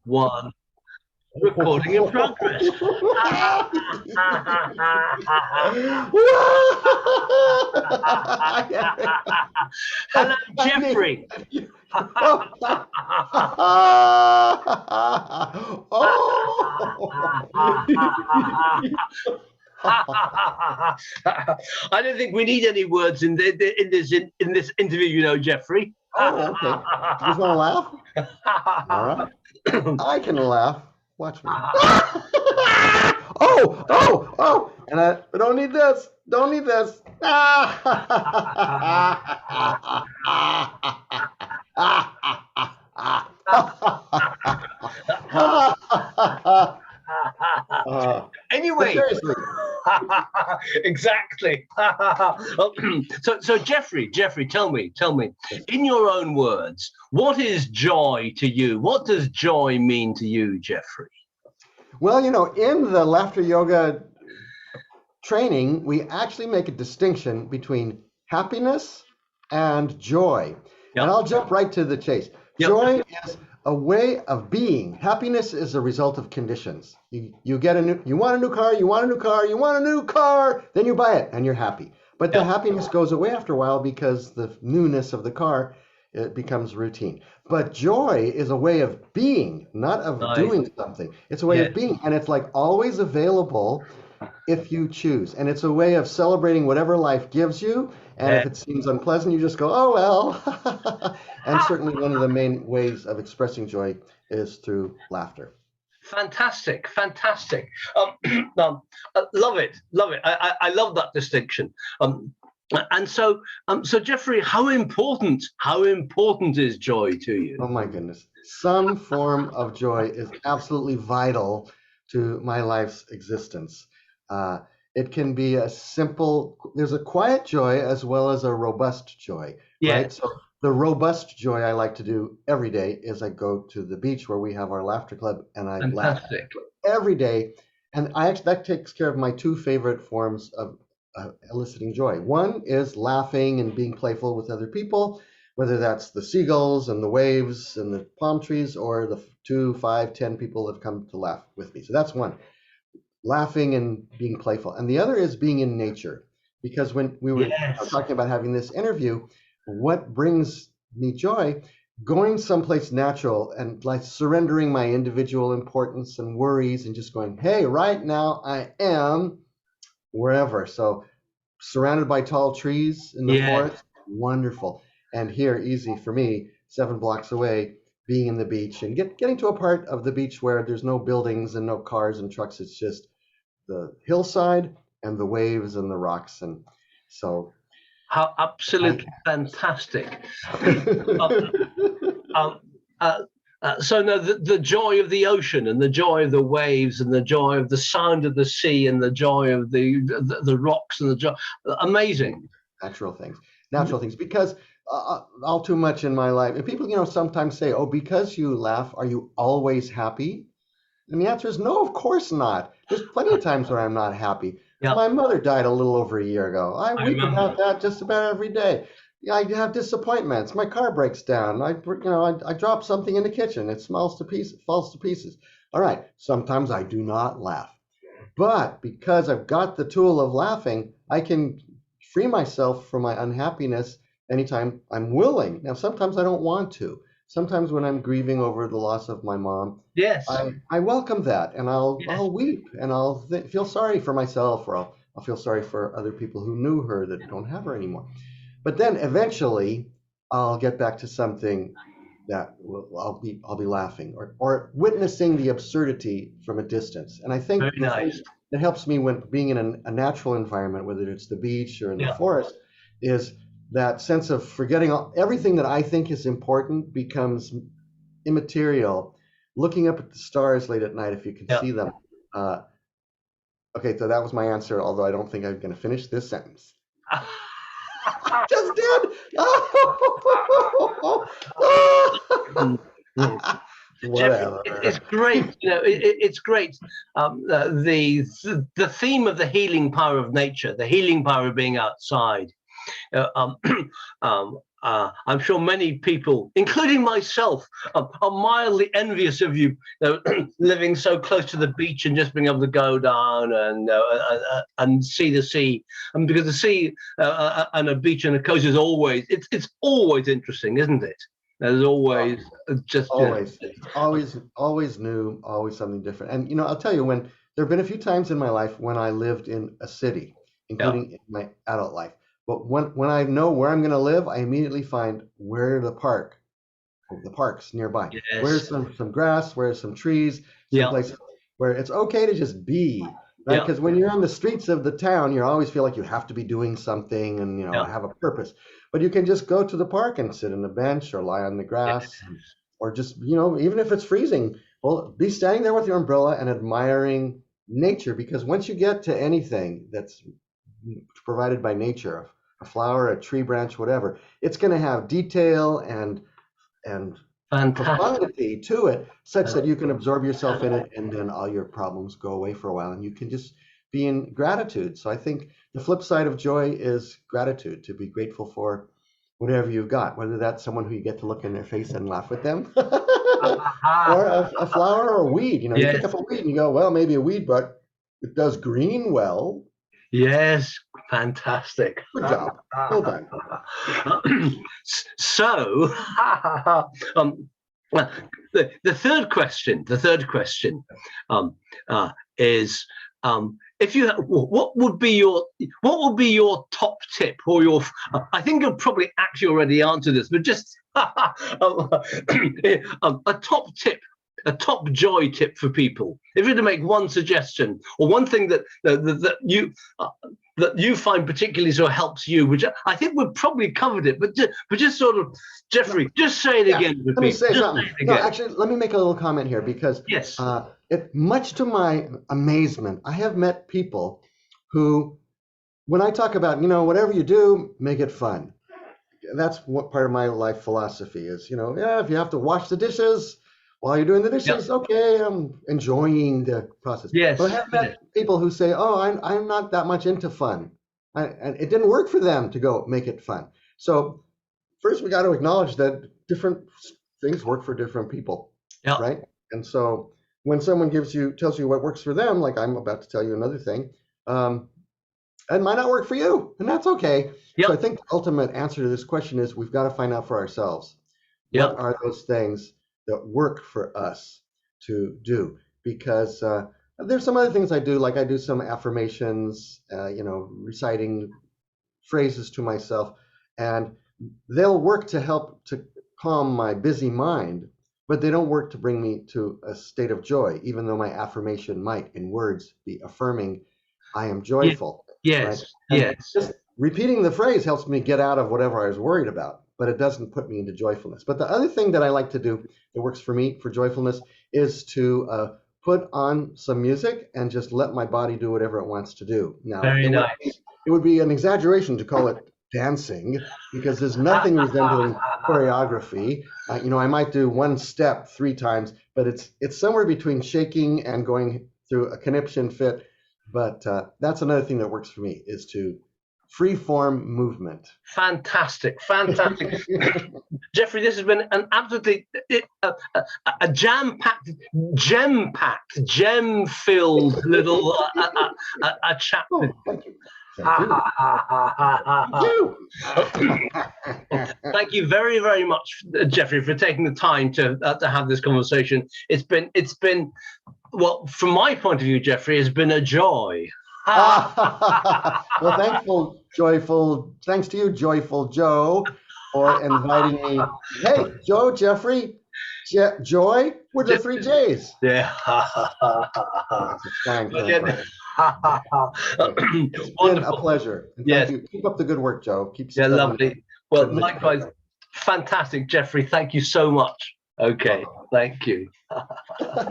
one. Recording in progress. Hello, Jeffrey. I don't think we need any words in this interview, you know, Jeffrey. Oh, okay. You just want to laugh? All right. I can laugh. Watch me. Oh! And I don't need this. Don't need this. Anyway, exactly. So Jeffrey, tell me, in your own words, what is joy to you? What does joy mean to you, Jeffrey? Well, you know, in the laughter yoga training, we actually make a distinction between happiness and joy. Yep. And I'll jump right to the chase. Yep. Joy is a way of being. Happiness is a result of conditions. You want a new car, then you buy it and you're happy. But the happiness goes away after a while because the newness of the car, it becomes routine. But joy is a way of being, not of doing something. It's a way of being, and it's like always available if you choose. And it's a way of celebrating whatever life gives you. And if it seems unpleasant, you just go, oh, well. And certainly one of the main ways of expressing joy is through laughter. Fantastic. Love it. I love that distinction. And so Jeffrey, how important is joy to you? Oh my goodness. Some form of joy is absolutely vital to my life's existence. It can be there's a quiet joy as well as a robust joy, right? So the robust joy I like to do every day is I go to the beach where we have our laughter club and I laugh every day. And that takes care of my two favorite forms of eliciting joy. One is laughing and being playful with other people, whether that's the seagulls and the waves and the palm trees or the 2, 5, 10 people that have come to laugh with me. So that's one. Laughing and being playful. And the other is being in nature. Because when we were talking about having this interview, what brings me joy? Going someplace natural and like surrendering my individual importance and worries and just going, hey, right now I am wherever. So surrounded by tall trees in the forest, wonderful. And here, easy for me, 7 blocks away, being in the beach and getting to a part of the beach where there's no buildings and no cars and trucks. It's just the hillside and the waves and the rocks. And so how absolutely fantastic. So no, the joy of the ocean and the joy of the waves and the joy of the sound of the sea and the joy of the rocks and the joy, amazing. Natural things, because all too much in my life, and people, sometimes say, oh, because you laugh, are you always happy? And the answer is no, of course not. There's plenty of times where I'm not happy. Yep. My mother died a little over a year ago. I weep about that just about every day. I have disappointments. My car breaks down. I drop something in the kitchen. It falls to pieces. All right. Sometimes I do not laugh. But because I've got the tool of laughing, I can free myself from my unhappiness anytime I'm willing. Now, sometimes I don't want to. Sometimes when I'm grieving over the loss of my mom, I welcome that, and I'll weep, and I'll feel sorry for myself, or I'll feel sorry for other people who knew her that don't have her anymore. But then eventually I'll get back to something that I'll be laughing or witnessing the absurdity from a distance. And I think that helps me when being in a natural environment, whether it's the beach or in the forest, is that sense of forgetting everything that I think is important becomes immaterial. Looking up at the stars late at night, if you can see them. Okay, so that was my answer, although I don't think I'm going to finish this sentence. Just did. Whatever. It's great. It's great. The theme of the healing power of nature, the healing power of being outside. I'm sure many people, including myself, are mildly envious of you, living so close to the beach and just being able to go down and see the sea. And because the sea and a beach and a coast is always, it's always interesting, isn't it? There's always always, always new, always something different. And I'll tell you, when there have been a few times in my life when I lived in a city, including in my adult life. But when I know where I'm going to live, I immediately find where the parks nearby. Yes. Where's some grass, where's some trees, some places where it's okay to just be, right? Because when you're on the streets of the town, you always feel like you have to be doing something and have a purpose. But you can just go to the park and sit on a bench or lie on the grass, or just even if it's freezing, well, be standing there with your umbrella and admiring nature. Because once you get to anything that's provided by nature, a flower, a tree branch, whatever, it's going to have detail and profundity to it, such that you can absorb yourself in it, and then all your problems go away for a while, and you can just be in gratitude. So I think the flip side of joy is gratitude, to be grateful for whatever you've got, whether that's someone who you get to look in their face and laugh with them, or a flower or a weed. You pick up a weed and you go, well, maybe a weed, but it does green well. Yes, fantastic. Good job. Well done. So, the third question is, if you, what would be your top tip, or your? I think you'll probably actually already answer this, but just a top tip. A top joy tip for people. If you were to make one suggestion, or one thing that you find particularly sort of helps you, which I think we've probably covered it, but just sort of, Jeffrey, just say it again. Let me say something. No, actually, let me make a little comment here, because much to my amazement, I have met people who, when I talk about, whatever you do, make it fun. That's what part of my life philosophy is. If you have to wash the dishes while you're doing the dishes, okay, I'm enjoying the process. Yes. But I have met people who say, oh, I'm not that much into fun. And it didn't work for them to go make it fun. So first, we got to acknowledge that different things work for different people, right? And so when someone tells you what works for them, like I'm about to tell you another thing, it might not work for you, and that's okay. So I think the ultimate answer to this question is, we've got to find out for ourselves. What are those things that work for us to do? Because there's some other things I do, like I do some affirmations, reciting phrases to myself, and they'll work to help to calm my busy mind, but they don't work to bring me to a state of joy, even though my affirmation might, in words, be affirming, I am joyful. Yes. Just repeating the phrase helps me get out of whatever I was worried about, but it doesn't put me into joyfulness. But the other thing that I like to do that works for me for joyfulness is to put on some music and just let my body do whatever it wants to do. Now, it would be an exaggeration to call it dancing, because there's nothing resembling choreography. I might do one step 3 times, but it's somewhere between shaking and going through a conniption fit. But that's another thing that works for me, is to free-form movement. Fantastic. Jeffrey, this has been an absolutely a jam-packed, gem-filled little a chat. Oh, thank you. Thank you. Thank you very, very much, Jeffrey, for taking the time to have this conversation. It's been, well, from my point of view, Jeffrey, it's been a joy. Well, thanks to you, Joyful Joe, for inviting me. Hey, Joe, Jeffrey, Joy, with the 3 J's. Yeah. It's been a pleasure. And thank you. Keep up the good work, Joe. Lovely. Well, likewise, fantastic, Jeffrey. Thank you so much. Okay, thank you.